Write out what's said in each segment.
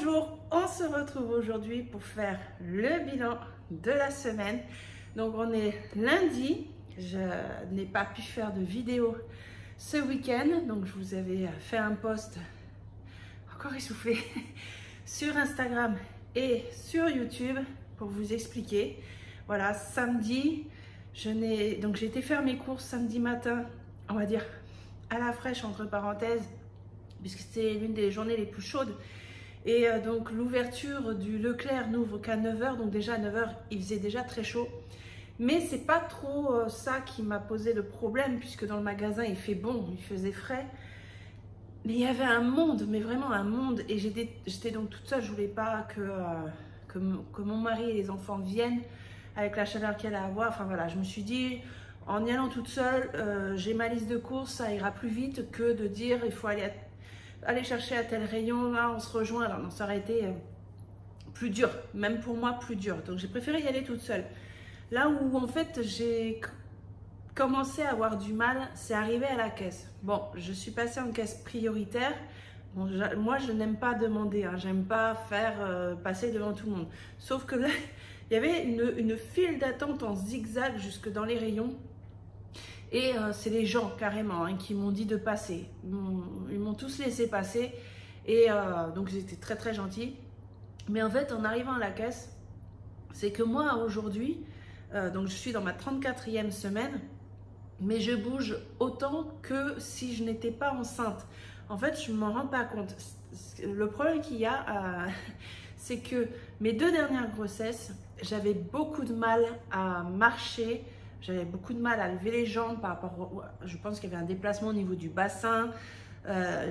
Bonjour, on se retrouve aujourd'hui pour faire le bilan de la semaine. Donc on est lundi, je n'ai pas pu faire de vidéo ce week-end, donc je vous avais fait un post encore essoufflé sur Instagram et sur YouTube pour vous expliquer. Voilà, samedi, j'ai été faire mes courses samedi matin, on va dire à la fraîche entre parenthèses, puisque c'était l'une des journées les plus chaudes. Et donc l'ouverture du Leclerc n'ouvre qu'à 9 h, donc déjà à 9 h il faisait déjà très chaud. Mais c'est pas trop ça qui m'a posé le problème, puisque dans le magasin il fait bon, il faisait frais. Mais il y avait un monde, mais vraiment un monde, et j'étais donc toute seule, je voulais pas que mon mari et les enfants viennent avec la chaleur qu'il y allait avoir. Enfin voilà, je me suis dit, en y allant toute seule, j'ai ma liste de courses, ça ira plus vite que de dire il faut aller chercher à tel rayon, là on se rejoint. Alors non, ça aurait été plus dur, même pour moi plus dur. Donc j'ai préféré y aller toute seule. Là où en fait j'ai commencé à avoir du mal, c'est arrivé à la caisse. Bon, je suis passée en caisse prioritaire. Bon, moi je n'aime pas demander, hein, j'aime pas faire passer devant tout le monde. Sauf que là, il y avait une file d'attente en zigzag jusque dans les rayons. Et c'est les gens carrément hein, qui m'ont dit de passer. Ils m'ont tous laissé passer. Et donc ils étaient très très gentils. Mais en fait, en arrivant à la caisse, c'est que moi aujourd'hui, donc je suis dans ma 34e semaine, mais je bouge autant que si je n'étais pas enceinte. En fait, je ne m'en rends pas compte. Le problème qu'il y a, c'est que mes 2 dernières grossesses, j'avais beaucoup de mal à marcher. J'avais beaucoup de mal à lever les jambes par rapport, je pense qu'il y avait un déplacement au niveau du bassin.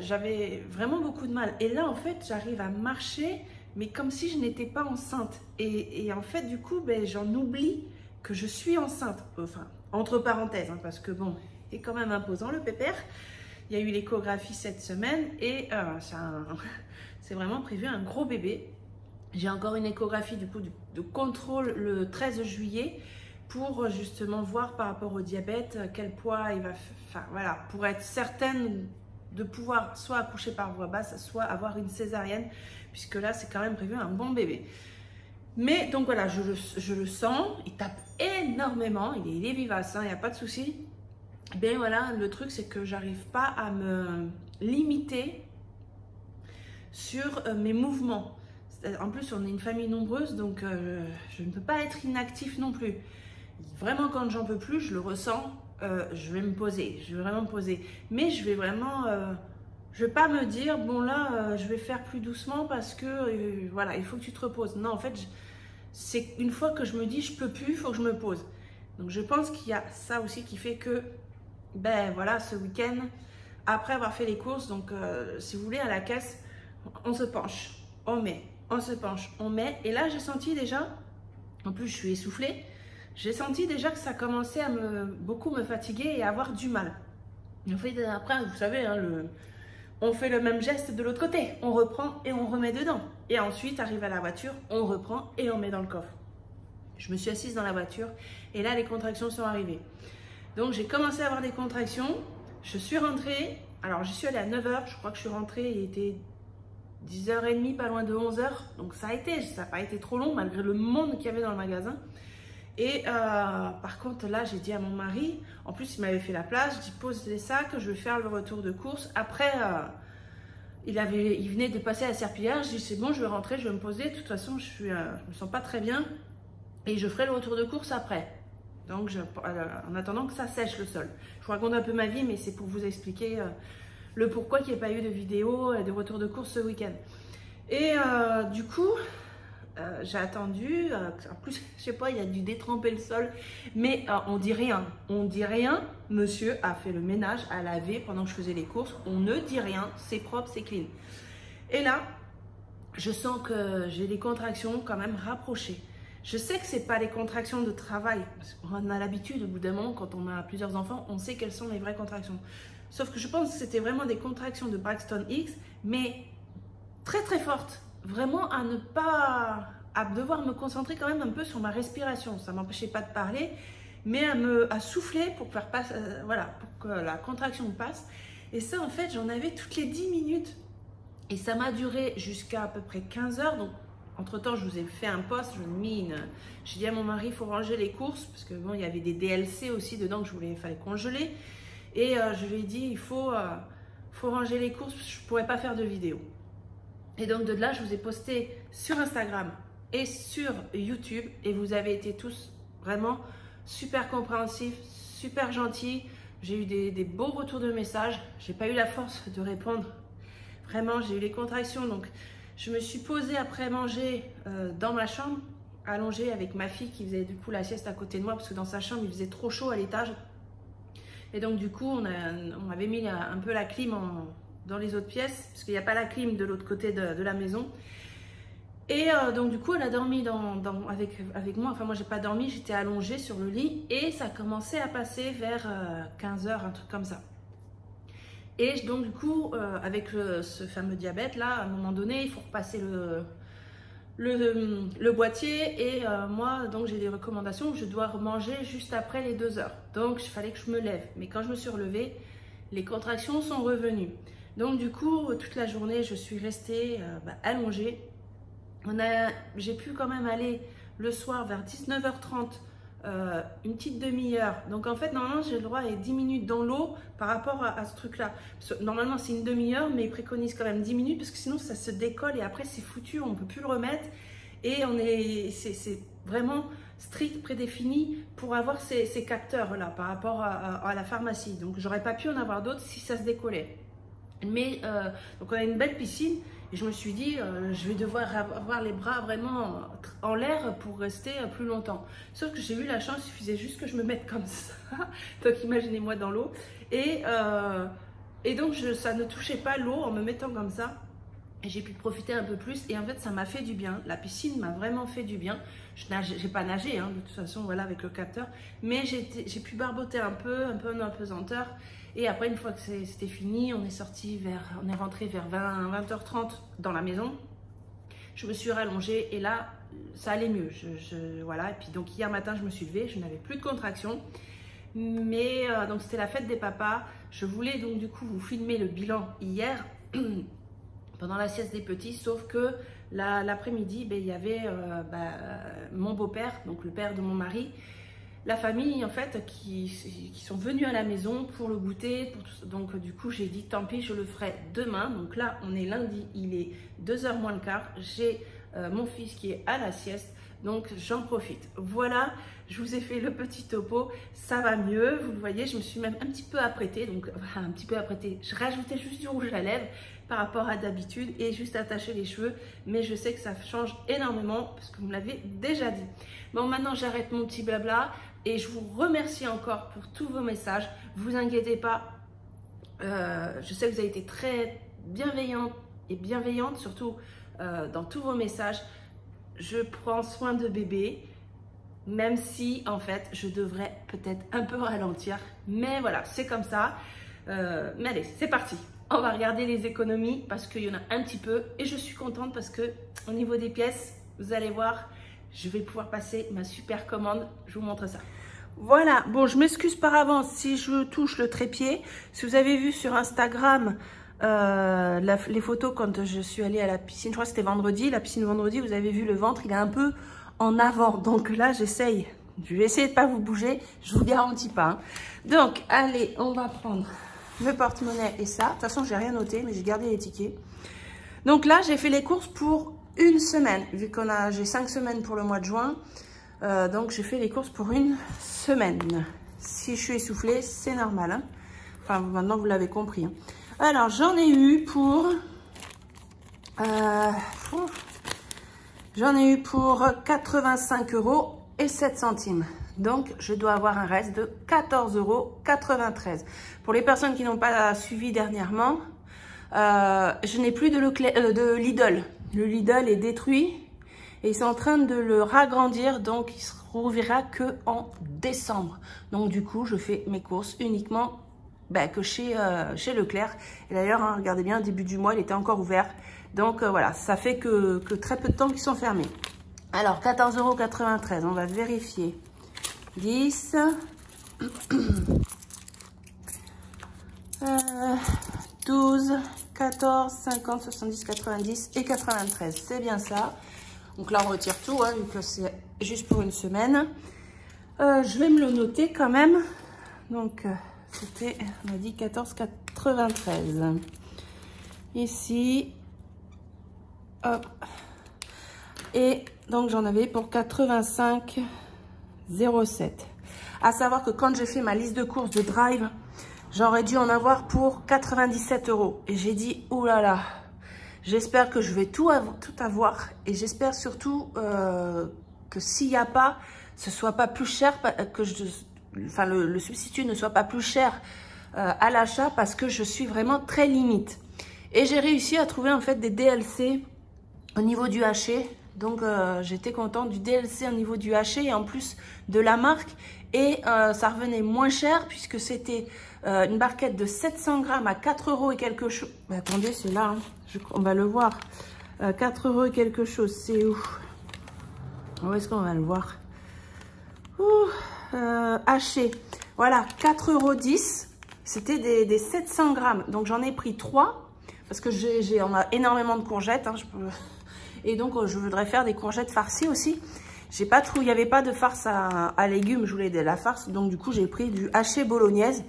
J'avais vraiment beaucoup de mal. Et là, en fait, j'arrive à marcher, mais comme si je n'étais pas enceinte. Et en fait, du coup, ben, j'en oublie que je suis enceinte. Enfin, entre parenthèses, hein, parce que bon, c'est quand même imposant le pépère. Il y a eu l'échographie cette semaine et c'est vraiment prévu un gros bébé. J'ai encore une échographie du coup de contrôle le 13 juillet. Pour justement voir par rapport au diabète quel poids il va, enfin voilà, pour être certaine de pouvoir soit accoucher par voie basse, soit avoir une césarienne, puisque là c'est quand même prévu un bon bébé. Mais donc voilà, je le sens, il tape énormément, il est vivace, il n'y a pas de souci. Ben voilà, le truc c'est que j'arrive pas à me limiter sur mes mouvements. En plus on est une famille nombreuse, donc je ne peux pas être inactif non plus. Vraiment, quand j'en peux plus, je le ressens, je vais me poser, je vais vraiment me poser. Mais je vais vraiment, je vais pas me dire, bon là, je vais faire plus doucement parce que, voilà, il faut que tu te reposes. Non, en fait, c'est une fois que je me dis, je peux plus, il faut que je me pose. Donc, je pense qu'il y a ça aussi qui fait que, ben voilà, ce week-end, après avoir fait les courses, donc si vous voulez, à la caisse, on se penche, on met, on se penche, on met. Et là, j'ai senti déjà, en plus, je suis essoufflée. J'ai senti déjà que ça commençait à beaucoup me fatiguer et à avoir du mal. En fait, après, vous savez, hein, on fait le même geste de l'autre côté. On reprend et on remet dedans. Et ensuite, arrive à la voiture, on reprend et on met dans le coffre. Je me suis assise dans la voiture et là, les contractions sont arrivées. Donc, j'ai commencé à avoir des contractions. Je suis rentrée. Alors, j'y suis allée à 9 h. Je crois que je suis rentrée, il était 10h30, pas loin de 11 h. Donc, ça n'a pas été trop long malgré le monde qu'il y avait dans le magasin. Et par contre là j'ai dit à mon mari, en plus il m'avait fait la place, je dis pose les sacs, je vais faire le retour de course. Après il venait de passer à la serpillière, je dis c'est bon, je vais rentrer, je vais me poser, de toute façon je me sens pas très bien et je ferai le retour de course après. Donc en attendant que ça sèche le sol. Je vous raconte un peu ma vie, mais c'est pour vous expliquer le pourquoi il n'y a pas eu de vidéo et de retour de course ce week-end. Et du coup j'ai attendu, en plus je sais pas, il y a dû détremper le sol, mais on dit rien, monsieur a fait le ménage, a lavé pendant que je faisais les courses, on ne dit rien, c'est propre, c'est clean. Et là, je sens que j'ai des contractions quand même rapprochées. Je sais que c'est pas les contractions de travail, parce qu'on a l'habitude au bout d'un moment, quand on a plusieurs enfants, on sait quelles sont les vraies contractions. Sauf que je pense que c'était vraiment des contractions de Braxton Hicks, mais très très fortes. Vraiment à devoir me concentrer quand même un peu sur ma respiration. Ça ne m'empêchait pas de parler, mais à souffler pour faire passer, voilà, pour que la contraction passe. Et ça, en fait, j'en avais toutes les 10 minutes. Et ça m'a duré jusqu'à à peu près 15 heures. Donc, entre-temps, je vous ai fait un post, j'ai dit à mon mari, il faut ranger les courses, parce que bon, il y avait des DLC aussi dedans que il fallait congeler. Et je lui ai dit, il faut ranger les courses, parce que je ne pourrais pas faire de vidéo. Et donc de là, je vous ai posté sur Instagram et sur YouTube. Et vous avez été tous vraiment super compréhensifs, super gentils. J'ai eu des beaux retours de messages. J'ai pas eu la force de répondre. Vraiment, j'ai eu les contractions. Donc, je me suis posée après manger dans ma chambre, allongée avec ma fille qui faisait du coup la sieste à côté de moi parce que dans sa chambre, il faisait trop chaud à l'étage. Et donc, du coup, on avait mis un peu la clim dans les autres pièces parce qu'il n'y a pas la clim de l'autre côté de la maison. Et donc, du coup, elle a dormi avec moi. Enfin, moi, j'ai pas dormi, j'étais allongée sur le lit et ça commençait à passer vers 15 h, un truc comme ça. Et donc, du coup, avec ce fameux diabète là, à un moment donné, il faut repasser le boîtier. Et moi, donc, j'ai des recommandations. Je dois manger juste après les 2 heures. Donc, il fallait que je me lève. Mais quand je me suis relevée, les contractions sont revenues. Donc, du coup, toute la journée, je suis restée allongée. J'ai pu quand même aller le soir vers 19 h 30. Une petite demi-heure. Donc en fait, normalement, j'ai le droit à 10 minutes dans l'eau par rapport à ce truc-là. Normalement, c'est une demi-heure, mais ils préconisent quand même 10 minutes parce que sinon, ça se décolle et après, c'est foutu, on ne peut plus le remettre. Et c'est vraiment strict, prédéfini pour avoir ces capteurs-là par rapport à la pharmacie. Donc, j'aurais pas pu en avoir d'autres si ça se décollait. Mais donc, on a une belle piscine. Et je me suis dit, je vais devoir avoir les bras vraiment en l'air pour rester plus longtemps. Sauf que j'ai eu la chance, il suffisait juste que je me mette comme ça. Donc imaginez-moi dans l'eau. Et donc ça ne touchait pas l'eau en me mettant comme ça. Et j'ai pu profiter un peu plus. Et en fait, ça m'a fait du bien. La piscine m'a vraiment fait du bien. Je n'ai pas nagé, hein, de toute façon, voilà, avec le capteur. Mais j'ai pu barboter un peu en apesanteur. Et après, une fois que c'était fini, on est rentré vers 20 h 30 dans la maison. Je me suis rallongée et là, ça allait mieux. Voilà. Et puis donc hier matin, je me suis levée, je n'avais plus de contractions. Mais donc c'était la fête des papas. Je voulais donc du coup vous filmer le bilan hier pendant la sieste des petits, sauf que l'après-midi, il y avait mon beau-père, donc le père de mon mari. La famille en fait qui sont venus à la maison pour le goûter, donc du coup j'ai dit tant pis, je le ferai demain. Donc là on est lundi, il est 2 h moins le quart, j'ai mon fils qui est à la sieste, donc j'en profite. Voilà, je vous ai fait le petit topo, ça va mieux, vous le voyez, je me suis même un petit peu apprêtée, donc un petit peu apprêtée, je rajoutais juste du rouge à lèvres par rapport à d'habitude et juste attacher les cheveux, mais je sais que ça change énormément parce que vous me l'avez déjà dit. Bon, maintenant j'arrête mon petit blabla. Et je vous remercie encore pour tous vos messages. Vous inquiétez pas, je sais que vous avez été très bienveillante, surtout dans tous vos messages. Je prends soin de bébé, même si en fait je devrais peut-être un peu ralentir. Mais voilà, c'est comme ça. Mais allez, c'est parti. On va regarder les économies parce qu'il y en a un petit peu. Et je suis contente parce que au niveau des pièces, vous allez voir, je vais pouvoir passer ma super commande. Je vous montre ça. Voilà, bon, je m'excuse par avance si je touche le trépied. Si vous avez vu sur Instagram les photos quand je suis allée à la piscine, je crois que c'était vendredi, la piscine vendredi, vous avez vu le ventre, il est un peu en avant. Donc là, je vais essayer de pas vous bouger, je vous garantis pas. Hein. Donc, allez, on va prendre le porte-monnaie et ça. De toute façon, j'ai rien noté, mais j'ai gardé les tickets. Donc là, j'ai fait les courses pour une semaine, vu j'ai 5 semaines pour le mois de juin. Donc j'ai fait les courses pour une semaine. Si je suis essoufflée, c'est normal. Hein. Enfin, maintenant vous l'avez compris. Hein. Alors j'en ai eu pour 85 € et 7 centimes. Donc je dois avoir un reste de 14,93 €. Pour les personnes qui n'ont pas suivi dernièrement, je n'ai plus de Lidl. Le Lidl est détruit. Et ils sont en train de le ragrandir, donc il se rouvrira que en décembre. Donc du coup, je fais mes courses uniquement que chez Leclerc. Et d'ailleurs, hein, regardez bien, au début du mois, il était encore ouvert. Donc voilà, ça fait que très peu de temps qu'ils sont fermés. Alors, 14,93 €, on va vérifier. 10, 12, 14, 50, 70, 90 et 93. C'est bien ça. Donc là, on retire tout, hein, vu que c'est juste pour une semaine. Je vais me le noter quand même. Donc, c'était, on a dit 14,93. Ici. Hop. Et donc, j'en avais pour 85,07. À savoir que quand j'ai fait ma liste de courses de Drive, j'aurais dû en avoir pour 97 €. Et j'ai dit, oh là là, j'espère que je vais tout avoir. Et j'espère surtout que s'il n'y a pas, ce soit pas plus cher, que le substitut ne soit pas plus cher à l'achat, parce que je suis vraiment très limite. Et j'ai réussi à trouver en fait des DLC au niveau du haché. Donc j'étais contente du DLC au niveau du haché et en plus de la marque. Et ça revenait moins cher puisque c'était une barquette de 700 grammes à 4 € et quelque chose. Mais attendez, c'est là, hein. On va le voir. 4 € et quelque chose, c'est où? Où est-ce qu'on va le voir? Haché. Voilà, 4,10 €. C'était des 700 grammes. Donc j'en ai pris 3 parce que on a énormément de courgettes. Hein, et donc je voudrais faire des courgettes farcies aussi. J'ai pas trop, il n'y avait pas de farce à légumes, je voulais de la farce. Donc du coup j'ai pris du haché bolognaise.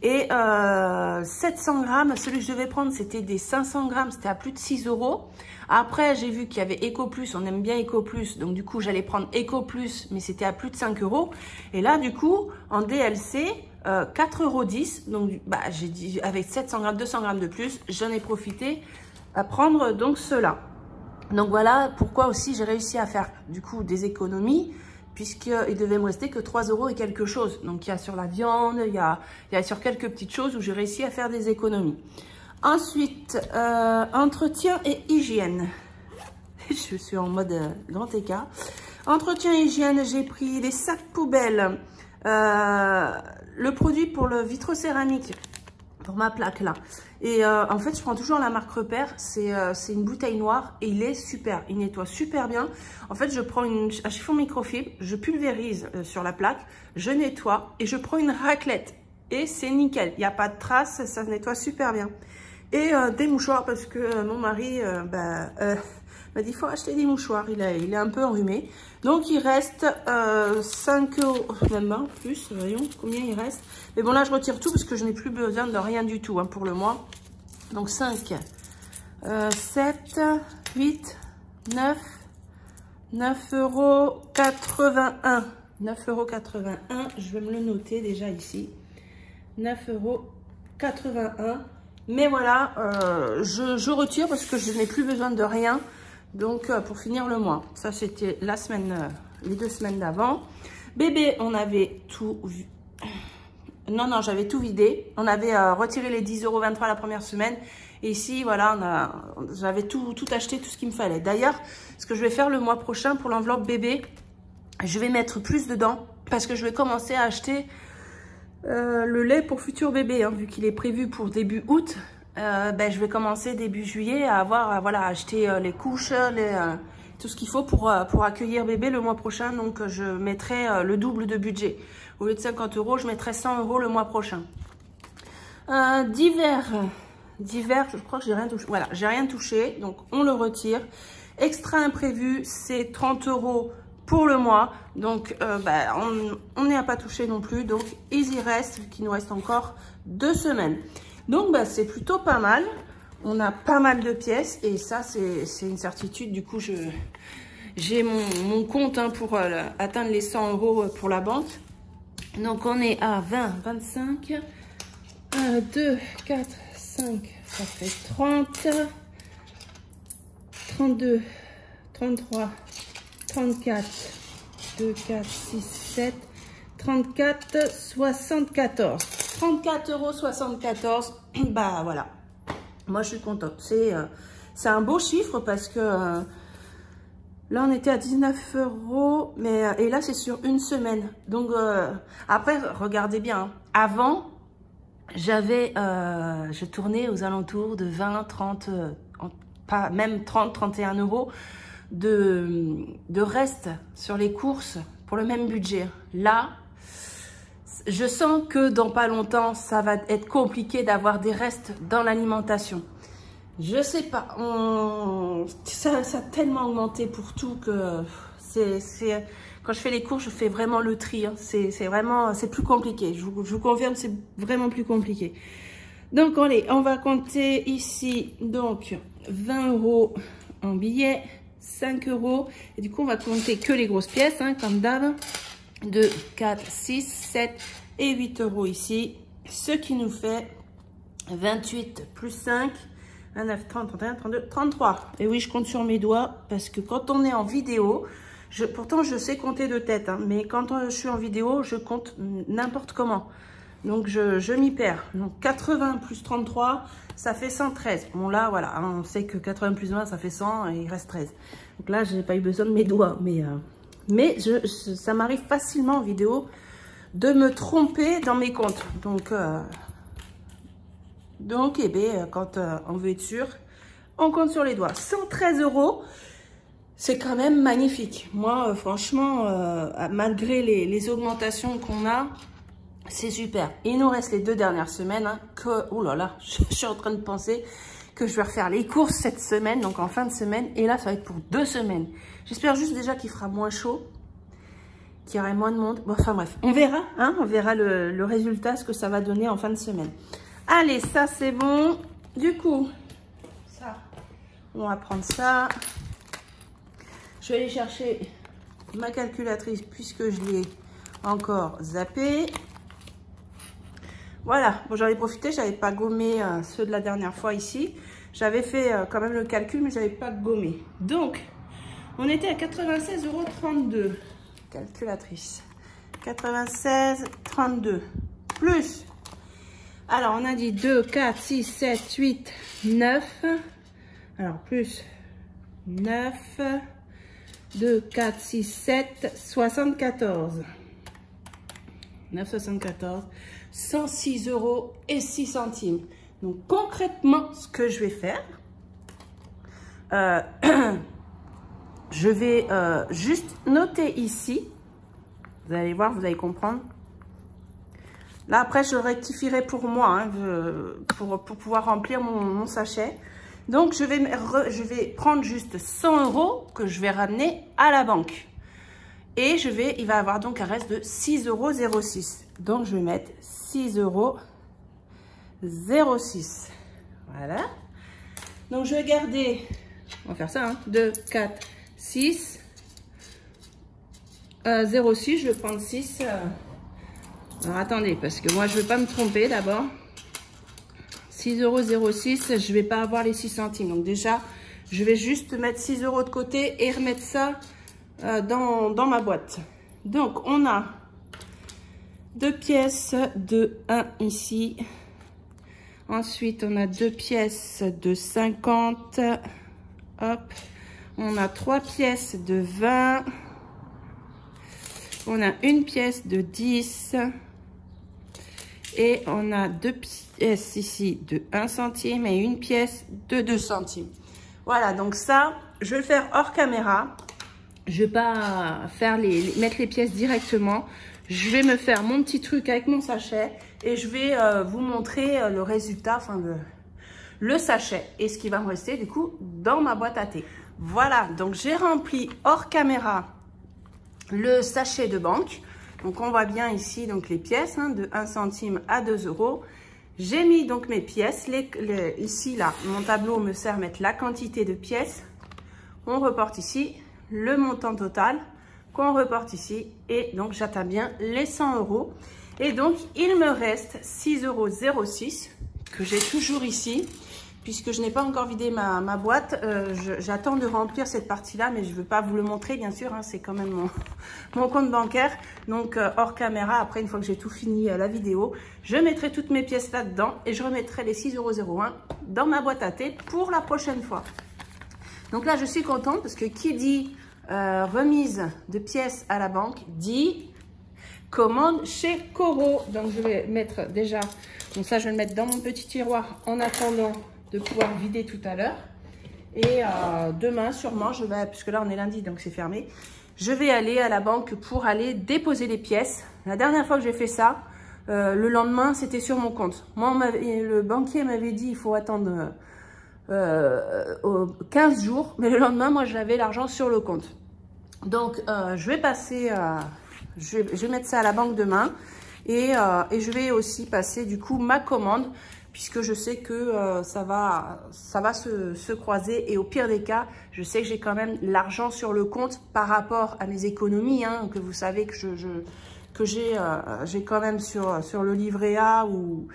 Et 700 grammes, celui que je devais prendre c'était des 500 grammes, c'était à plus de 6 €. Après j'ai vu qu'il y avait Eco Plus, on aime bien Eco Plus. Donc du coup j'allais prendre Eco Plus, mais c'était à plus de 5 €. Et là du coup en DLC, 4,10 €. Donc bah, j'ai dit avec 700 grammes, 200 grammes de plus, j'en ai profité à prendre donc cela. Donc voilà pourquoi aussi j'ai réussi à faire du coup des économies, puisqu'il devait me rester que 3 € et quelque chose. Donc il y a sur la viande, il y a sur quelques petites choses où j'ai réussi à faire des économies. Ensuite, entretien et hygiène. Je suis en mode grand écart. Entretien et hygiène, j'ai pris les sacs poubelles, le produit pour le vitrocéramique, pour ma plaque là. Et en fait, je prends toujours la marque Repère. C'est une bouteille noire et il est super. Il nettoie super bien. En fait, je prends un chiffon microfibre, je pulvérise sur la plaque, je nettoie et je prends une raclette. Et c'est nickel. Il n'y a pas de traces, ça se nettoie super bien. Et des mouchoirs parce que mon mari m'a dit il faut acheter des mouchoirs. Il est un peu enrhumé. Donc, il reste 5 €, même pas plus. Voyons combien il reste. Mais bon, là, je retire tout parce que je n'ai plus besoin de rien du tout hein, pour le mois. Donc, 5, 7, 8, 9, 9,81 €. 9,81 €. Je vais me le noter déjà ici. 9,81 €. Mais voilà, je retire parce que je n'ai plus besoin de rien. Donc, pour finir le mois. Ça, c'était la semaine, les 2 semaines d'avant. Bébé, on avait tout... Non, j'avais tout vidé. On avait retiré les 10,23 € la première semaine. Et ici, voilà, j'avais tout acheté, tout ce qu'il me fallait. D'ailleurs, ce que je vais faire le mois prochain pour l'enveloppe bébé, je vais mettre plus dedans. Parce que je vais commencer à acheter le lait pour futur bébé. Hein, vu qu'il est prévu pour début août. Je vais commencer début juillet à acheter les couches, tout ce qu'il faut pour accueillir bébé le mois prochain. Donc, je mettrai le double de budget. Au lieu de 50 €, je mettrai 100 € le mois prochain. Divers, je crois que j'ai rien touché. Voilà, j'ai rien touché, donc on le retire. Extra imprévu, c'est 30 € pour le mois. Donc, on n'est à pas toucher non plus. Donc, il y reste, qu'il nous reste encore 2 semaines. Donc, c'est plutôt pas mal. On a pas mal de pièces et ça, c'est une certitude. Du coup, j'ai mon compte hein, pour atteindre les 100 € pour la banque. Donc, on est à 20, 25, 1, 2, 4, 5, ça fait 30, 32, 33, 34, 2, 4, 6, 7, 34, 74. 34,74 €. Bah voilà. Moi, je suis contente. C'est un beau chiffre parce que là, on était à 19 €. Et là, c'est sur une semaine. Donc, après, regardez bien. Hein. Avant, je tournais aux alentours de 20, 30, pas même 30, 31 € de reste sur les courses pour le même budget. Là, je sens que dans pas longtemps, ça va être compliqué d'avoir des restes dans l'alimentation. Je sais pas, ça a tellement augmenté pour tout que quand je fais les courses, je fais vraiment le tri. Hein. C'est plus compliqué. Je vous confirme, c'est vraiment plus compliqué. Donc, allez, on va compter ici, donc, 20 € en billets, 5 €. Et du coup, on va compter que les grosses pièces, hein, comme d'hab. 2, 4, 6, 7 et 8 € ici. Ce qui nous fait 28 plus 5, 29, 30, 31, 32, 33. Et oui, je compte sur mes doigts parce que quand on est en vidéo, pourtant je sais compter de tête, hein, mais quand je suis en vidéo, je compte n'importe comment. Donc je m'y perds. Donc 80 plus 33, ça fait 113. Bon là, voilà, hein, on sait que 80 plus 20, ça fait 100 et il reste 13. Donc là, je n'ai pas eu besoin de mes doigts, mais ça m'arrive facilement en vidéo de me tromper dans mes comptes. Donc eh bien, quand on veut être sûr, on compte sur les doigts. 113 €, c'est quand même magnifique. Moi, franchement, malgré les augmentations qu'on a, c'est super. Il nous reste les 2 dernières semaines. Hein, oh là là, je suis en train de penser que je vais refaire les courses cette semaine, donc en fin de semaine. Et là, ça va être pour 2 semaines. J'espère juste déjà qu'il fera moins chaud, qu'il y aura moins de monde. Bon, enfin bref, on verra. Hein, on verra le résultat, ce que ça va donner en fin de semaine. Allez, ça c'est bon. Du coup, ça, on va prendre ça. Je vais aller chercher ma calculatrice puisque je l'ai encore zappé. Voilà, bon, j'en ai profité, j'avais pas gommé ceux de la dernière fois ici. J'avais fait quand même le calcul, mais j'avais pas gommé. Donc, on était à 96,32 €. Calculatrice. 96,32 plus. Alors, on a dit 2, 4, 6, 7, 8, 9. Alors, plus 9, 2, 4, 6, 7, 74. 9,74. 106 € et 6 centimes. Donc, concrètement, ce que je vais faire, je vais juste noter ici. Vous allez voir, vous allez comprendre. Là, après, je rectifierai pour moi, hein, pour pouvoir remplir mon sachet. Donc, je vais prendre juste 100 € que je vais ramener à la banque. Et il va avoir donc un reste de 6,06 €. Donc, je vais mettre 6,06 €. Voilà. Donc, je vais garder, on va faire ça, hein, 2, 4, 6, 0,6. Je vais prendre 6. Alors, attendez, parce que moi, je ne veux pas me tromper d'abord. 6,06 €, je ne vais pas avoir les 6 centimes. Donc, déjà, je vais juste mettre 6 € de côté et remettre ça dans ma boîte. Donc, on a 2 pièces de 1 ici. Ensuite, on a 2 pièces de 50. Hop. On a 3 pièces de 20. On a une pièce de 10. Et on a 2 pièces ici de 1 centime et une pièce de 2 centimes. Voilà, donc ça, je vais le faire hors caméra. Je vais pas mettre les pièces directement. Je vais me faire mon petit truc avec mon sachet et je vais vous montrer le résultat, enfin le sachet et ce qui va me rester du coup dans ma boîte à thé. Voilà, donc j'ai rempli hors caméra le sachet de banque. Donc on voit bien ici donc les pièces, hein, de 1 centime à 2 €. J'ai mis donc mes pièces. Ici, là, mon tableau me sert à mettre la quantité de pièces. On reporte ici le montant total qu'on reporte ici. Et donc, j'atteins bien les 100 €. Et donc, il me reste 6,06 € que j'ai toujours ici. Puisque je n'ai pas encore vidé ma boîte, j'attends de remplir cette partie-là, mais je ne veux pas vous le montrer, bien sûr, hein, c'est quand même mon compte bancaire. Donc, hors caméra, après, une fois que j'ai tout fini la vidéo, je mettrai toutes mes pièces là-dedans et je remettrai les 6,01 € dans ma boîte à thé pour la prochaine fois. Donc là, je suis contente parce que qui dit remise de pièces à la banque, dit commande chez Coro. Donc, je vais mettre déjà, donc ça, je vais le mettre dans mon petit tiroir en attendant de pouvoir vider tout à l'heure. Et demain, sûrement, je vais, puisque là, on est lundi, donc c'est fermé, je vais aller à la banque pour aller déposer les pièces. La dernière fois que j'ai fait ça, le lendemain, c'était sur mon compte. Moi, le banquier m'avait dit, il faut attendre 15 jours, mais le lendemain, moi, j'avais l'argent sur le compte. Donc, je vais passer, je vais mettre ça à la banque demain et je vais aussi passer du coup ma commande puisque je sais que ça va se croiser et au pire des cas, je sais que j'ai quand même l'argent sur le compte par rapport à mes économies, hein, que vous savez que j'ai quand même sur le livret A ou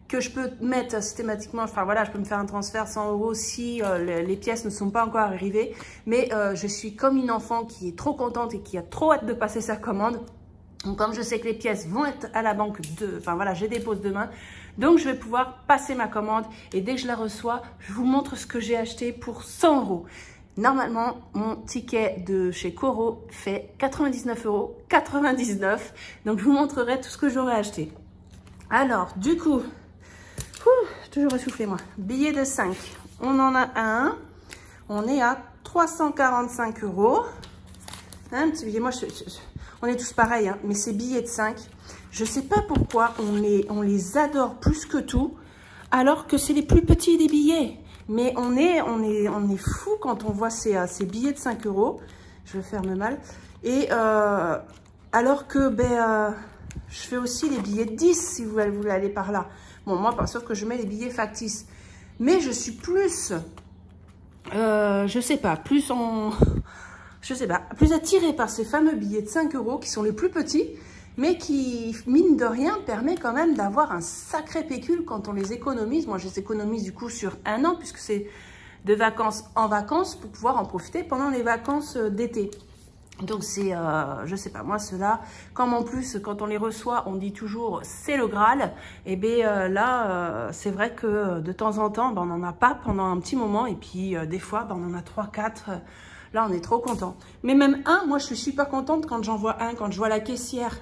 que je peux mettre systématiquement, enfin voilà, je peux me faire un transfert 100 € si les pièces ne sont pas encore arrivées. Mais je suis comme une enfant qui est trop contente et qui a trop hâte de passer sa commande. Donc comme je sais que les pièces vont être à la banque, enfin voilà, je dépose demain. Donc je vais pouvoir passer ma commande et dès que je la reçois, je vous montre ce que j'ai acheté pour 100 €. Normalement, mon ticket de chez Coro fait 99,99 €. Donc je vous montrerai tout ce que j'aurais acheté. Alors du coup... toujours essoufflé moi. Billet de 5. On en a un. On est à 345 €. Un petit billet. Moi, on est tous pareils, hein, mais ces billets de 5, je sais pas pourquoi on les adore plus que tout, alors que c'est les plus petits des billets. Mais on est fou quand on voit ces billets de 5 €. Je vais faire mal. Et alors que je fais aussi les billets de 10 si vous voulez aller par là. Bon, moi, sauf que je mets les billets factices. Mais je suis plus, je sais pas, plus attirée par ces fameux billets de 5 € qui sont les plus petits, mais qui, mine de rien, permet quand même d'avoir un sacré pécule quand on les économise. Moi, je les économise du coup sur un an, puisque c'est de vacances en vacances pour pouvoir en profiter pendant les vacances d'été. Donc c'est, je sais pas, moi ceux-là, comme en plus quand on les reçoit, on dit toujours c'est le Graal, et bien là, c'est vrai que de temps en temps, on n'en a pas pendant un petit moment, et puis des fois, on en a 3, 4, là on est trop content. Mais même un, moi je suis super contente quand j'en vois un, quand je vois la caissière,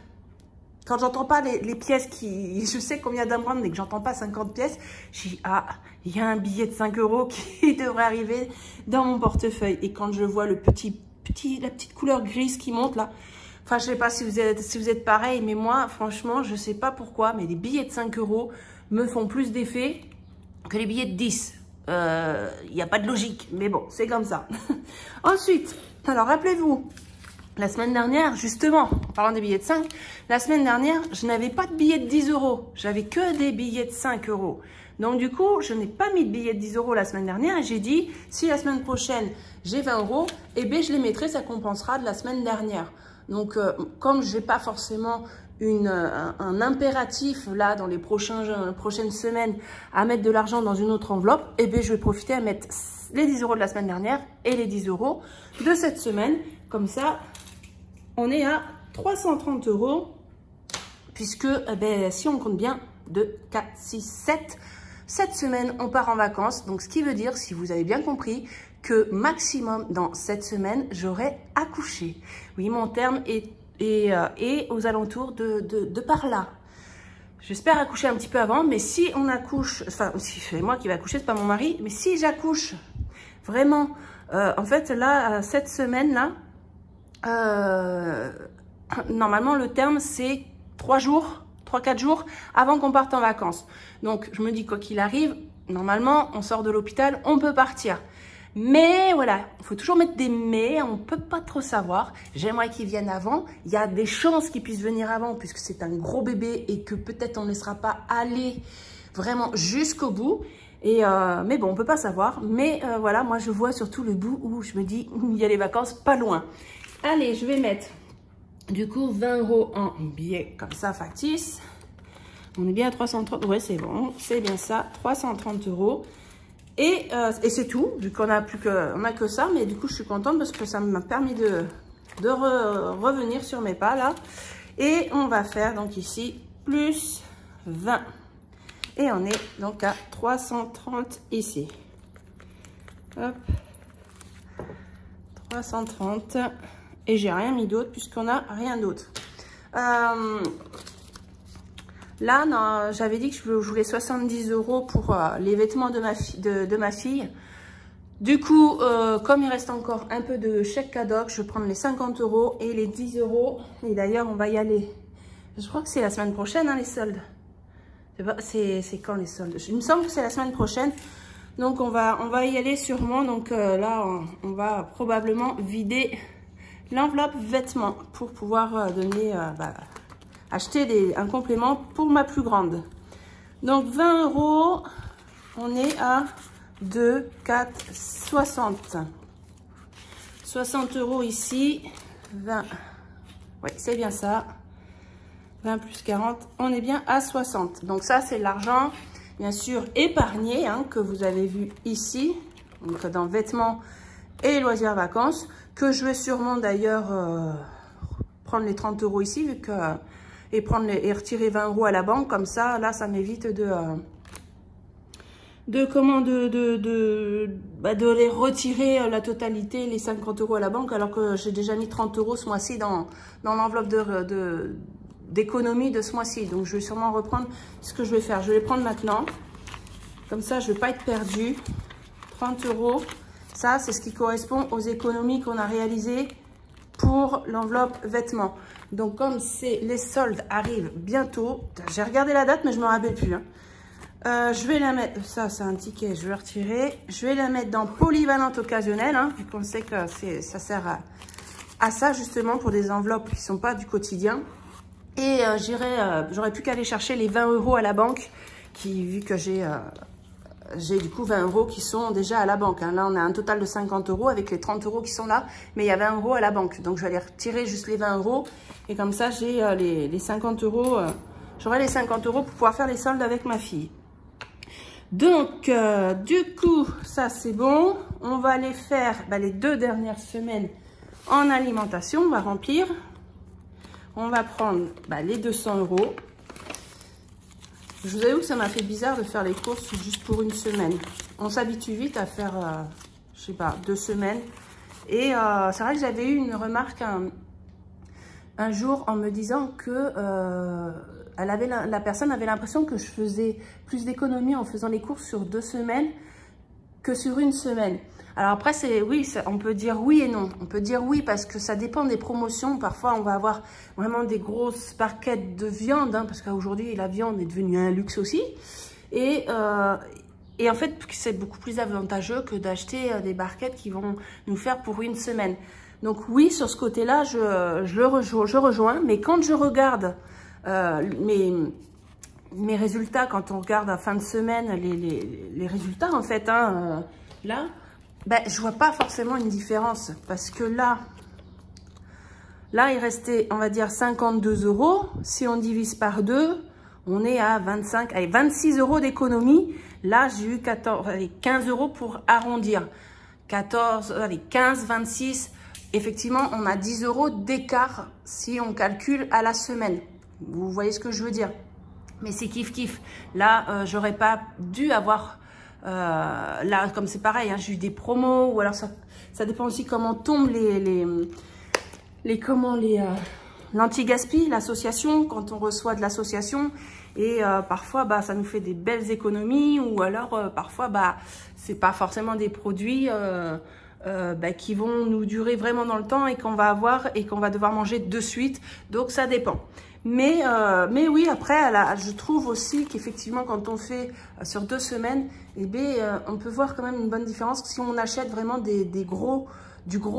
quand j'entends pas les pièces qui, je sais combien d'amende, mais que j'entends pas 50 pièces, je dis ah, il y a un billet de 5 € qui devrait arriver dans mon portefeuille, et quand je vois la petite couleur grise qui monte là. Enfin, je sais pas si vous êtes pareil, mais moi, franchement, je sais pas pourquoi, mais les billets de 5 € me font plus d'effet que les billets de 10. Il n'y a pas de logique, mais bon, c'est comme ça. Ensuite, alors rappelez-vous, la semaine dernière, justement, en parlant des billets de 5, la semaine dernière, je n'avais pas de billets de 10 €. J'avais que des billets de 5 €. Donc, du coup, je n'ai pas mis de billets de 10 € la semaine dernière et j'ai dit, si la semaine prochaine, j'ai 20 €, eh bien, je les mettrai, ça compensera de la semaine dernière. Donc, comme je n'ai pas forcément un impératif, là, dans les prochaines semaines, à mettre de l'argent dans une autre enveloppe, eh bien, je vais profiter à mettre les 10 € de la semaine dernière et les 10 € de cette semaine. Comme ça, on est à 330 €, puisque, eh bien, si on compte bien, 2, 4, 6, 7... Cette semaine, on part en vacances, donc ce qui veut dire, si vous avez bien compris, que maximum dans cette semaine, j'aurai accouché. Oui, mon terme est aux alentours de par là. J'espère accoucher un petit peu avant, mais si on accouche, enfin, si c'est moi qui vais accoucher, c'est pas mon mari, mais si j'accouche vraiment, en fait, là, cette semaine-là, normalement, le terme, c'est 3-4 jours avant qu'on parte en vacances. Donc, je me dis, quoi qu'il arrive, normalement, on sort de l'hôpital, on peut partir. Mais voilà, il faut toujours mettre des mais, on ne peut pas trop savoir. J'aimerais qu'ils viennent avant. Il y a des chances qu'ils puissent venir avant, puisque c'est un gros bébé et que peut-être on ne laissera pas aller vraiment jusqu'au bout. Mais bon, on ne peut pas savoir. Mais voilà, moi, je vois surtout le bout où je me dis, il y a les vacances pas loin. Allez, je vais mettre... Du coup, 20 € en billets comme ça, factice. On est bien à 330. Ouais, c'est bon. C'est bien ça. 330 €. Et c'est tout. Vu qu'on a que ça. Mais du coup, je suis contente parce que ça m'a permis de revenir sur mes pas là. Et on va faire donc ici plus 20. Et on est donc à 330 ici. Hop. 330. Et j'ai rien mis d'autre puisqu'on n'a rien d'autre. Là, j'avais dit que je voulais 70 € pour les vêtements de ma fille. Du coup, comme il reste encore un peu de chèque cadeau, je vais prendre les 50 € et les 10 €. Et d'ailleurs, on va y aller. Je crois que c'est la semaine prochaine, hein, les soldes. C'est quand les soldes? Il me semble que c'est la semaine prochaine. Donc on va y aller sûrement. Donc là, on va probablement vider l'enveloppe vêtements pour pouvoir donner, acheter un complément pour ma plus grande. Donc 20 €, on est à 2, 4, 60. 60 € ici, 20. Oui, c'est bien ça. 20 plus 40, on est bien à 60. Donc ça, c'est l'argent, bien sûr, épargné, hein, que vous avez vu ici, donc dans vêtements et loisirs vacances, que je vais sûrement d'ailleurs prendre les 30 € ici, vu que, et retirer 20 € à la banque, comme ça, là, ça m'évite de les retirer la totalité, les 50 € à la banque, alors que j'ai déjà mis 30 € ce mois-ci dans l'enveloppe d'économie de ce mois-ci. Donc je vais sûrement reprendre ce que je vais faire. Je vais les prendre maintenant. Comme ça, je ne vais pas être perdue. 30 €. Ça, c'est ce qui correspond aux économies qu'on a réalisées pour l'enveloppe vêtements. Donc comme les soldes arrivent bientôt, j'ai regardé la date, mais je ne me rappelle plus. Hein. Je vais la mettre, ça c'est un ticket, je vais retirer. Je vais la mettre dans polyvalente occasionnelle, hein, vu qu'on sait que ça sert à ça justement pour des enveloppes qui ne sont pas du quotidien. Et j'aurais plus qu'à aller chercher les 20 € à la banque, vu que j'ai du coup 20 € qui sont déjà à la banque. Hein. Là, on a un total de 50 € avec les 30 € qui sont là, mais il y a 20 € à la banque. Donc, je vais aller retirer juste les 20 € et comme ça, j'ai les 50 €. J'aurai les 50 € pour pouvoir faire les soldes avec ma fille. Donc, du coup, ça, c'est bon. On va aller faire les 2 dernières semaines en alimentation. On va remplir. On va prendre les 200 €. Je vous avoue que ça m'a fait bizarre de faire les courses juste pour une semaine. On s'habitue vite à faire, je sais pas, 2 semaines. Et c'est vrai que j'avais eu une remarque un jour en me disant que la personne avait l'impression que je faisais plus d'économies en faisant les courses sur 2 semaines que sur une semaine. Alors après, on peut dire oui et non. On peut dire oui parce que ça dépend des promotions. Parfois, on va avoir vraiment des grosses barquettes de viande, hein, parce qu'aujourd'hui, la viande est devenue un luxe aussi. Et en fait, c'est beaucoup plus avantageux que d'acheter des barquettes qui vont nous faire pour une semaine. Donc oui, sur ce côté-là, je rejoins. Mais quand je regarde mes résultats, quand on regarde à fin de semaine les résultats, en fait, hein, là... je vois pas forcément une différence parce que là, il restait, on va dire, 52 €. Si on divise par 2, on est à 26 € d'économie. Là, j'ai eu 15 € pour arrondir. 15, 26. Effectivement, on a 10 € d'écart si on calcule à la semaine. Vous voyez ce que je veux dire? Mais c'est kiff-kiff. Là, j'aurais pas dû avoir... là, comme c'est pareil, hein, j'ai eu des promos, ou alors ça dépend aussi comment tombent l'anti-gaspi, l'association, quand on reçoit de l'association. Et parfois, ça nous fait des belles économies, ou alors parfois, c'est pas forcément des produits qui vont nous durer vraiment dans le temps et qu'on va avoir et qu'on va devoir manger de suite. Donc, ça dépend. Mais oui, après, je trouve aussi qu'effectivement, quand on fait sur 2 semaines, on peut voir quand même une bonne différence si on achète vraiment du gros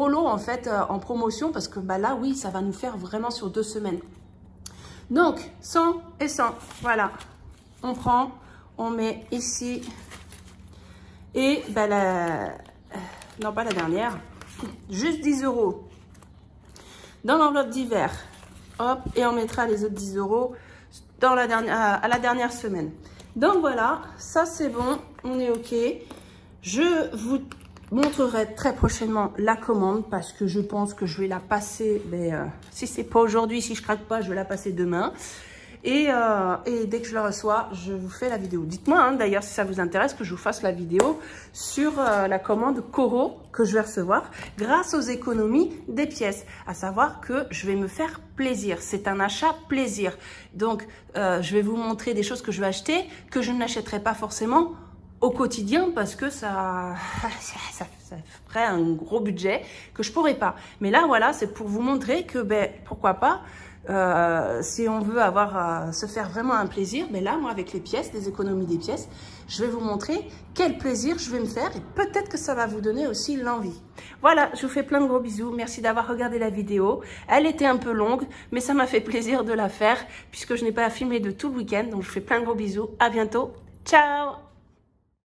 lot, en fait, en promotion, parce que là, oui, ça va nous faire vraiment sur 2 semaines. Donc, 100 et 100, voilà. On prend, on met ici, et non, pas la dernière, juste 10 € dans l'enveloppe d'hiver. Hop, et on mettra les autres 10 € à la dernière semaine. Donc voilà, ça c'est bon, on est OK. Je vous montrerai très prochainement la commande parce que je pense que je vais la passer, si c'est pas aujourd'hui, si je craque pas, je vais la passer demain. Et dès que je la reçois, je vous fais la vidéo. Dites-moi hein, d'ailleurs si ça vous intéresse que je vous fasse la vidéo sur la commande Coro que je vais recevoir grâce aux économies des pièces. À savoir que je vais me faire plaisir. C'est un achat plaisir. Donc, je vais vous montrer des choses que je vais acheter que je n'achèterai pas forcément au quotidien parce que ça ferait un gros budget que je pourrais pas. Mais là, voilà, c'est pour vous montrer que, pourquoi pas, si on veut se faire vraiment un plaisir, mais là, moi, avec les pièces, les économies des pièces, je vais vous montrer quel plaisir je vais me faire et peut-être que ça va vous donner aussi l'envie. Voilà, je vous fais plein de gros bisous. Merci d'avoir regardé la vidéo. Elle était un peu longue, mais ça m'a fait plaisir de la faire puisque je n'ai pas filmé de tout le week-end. Donc, je vous fais plein de gros bisous. À bientôt. Ciao!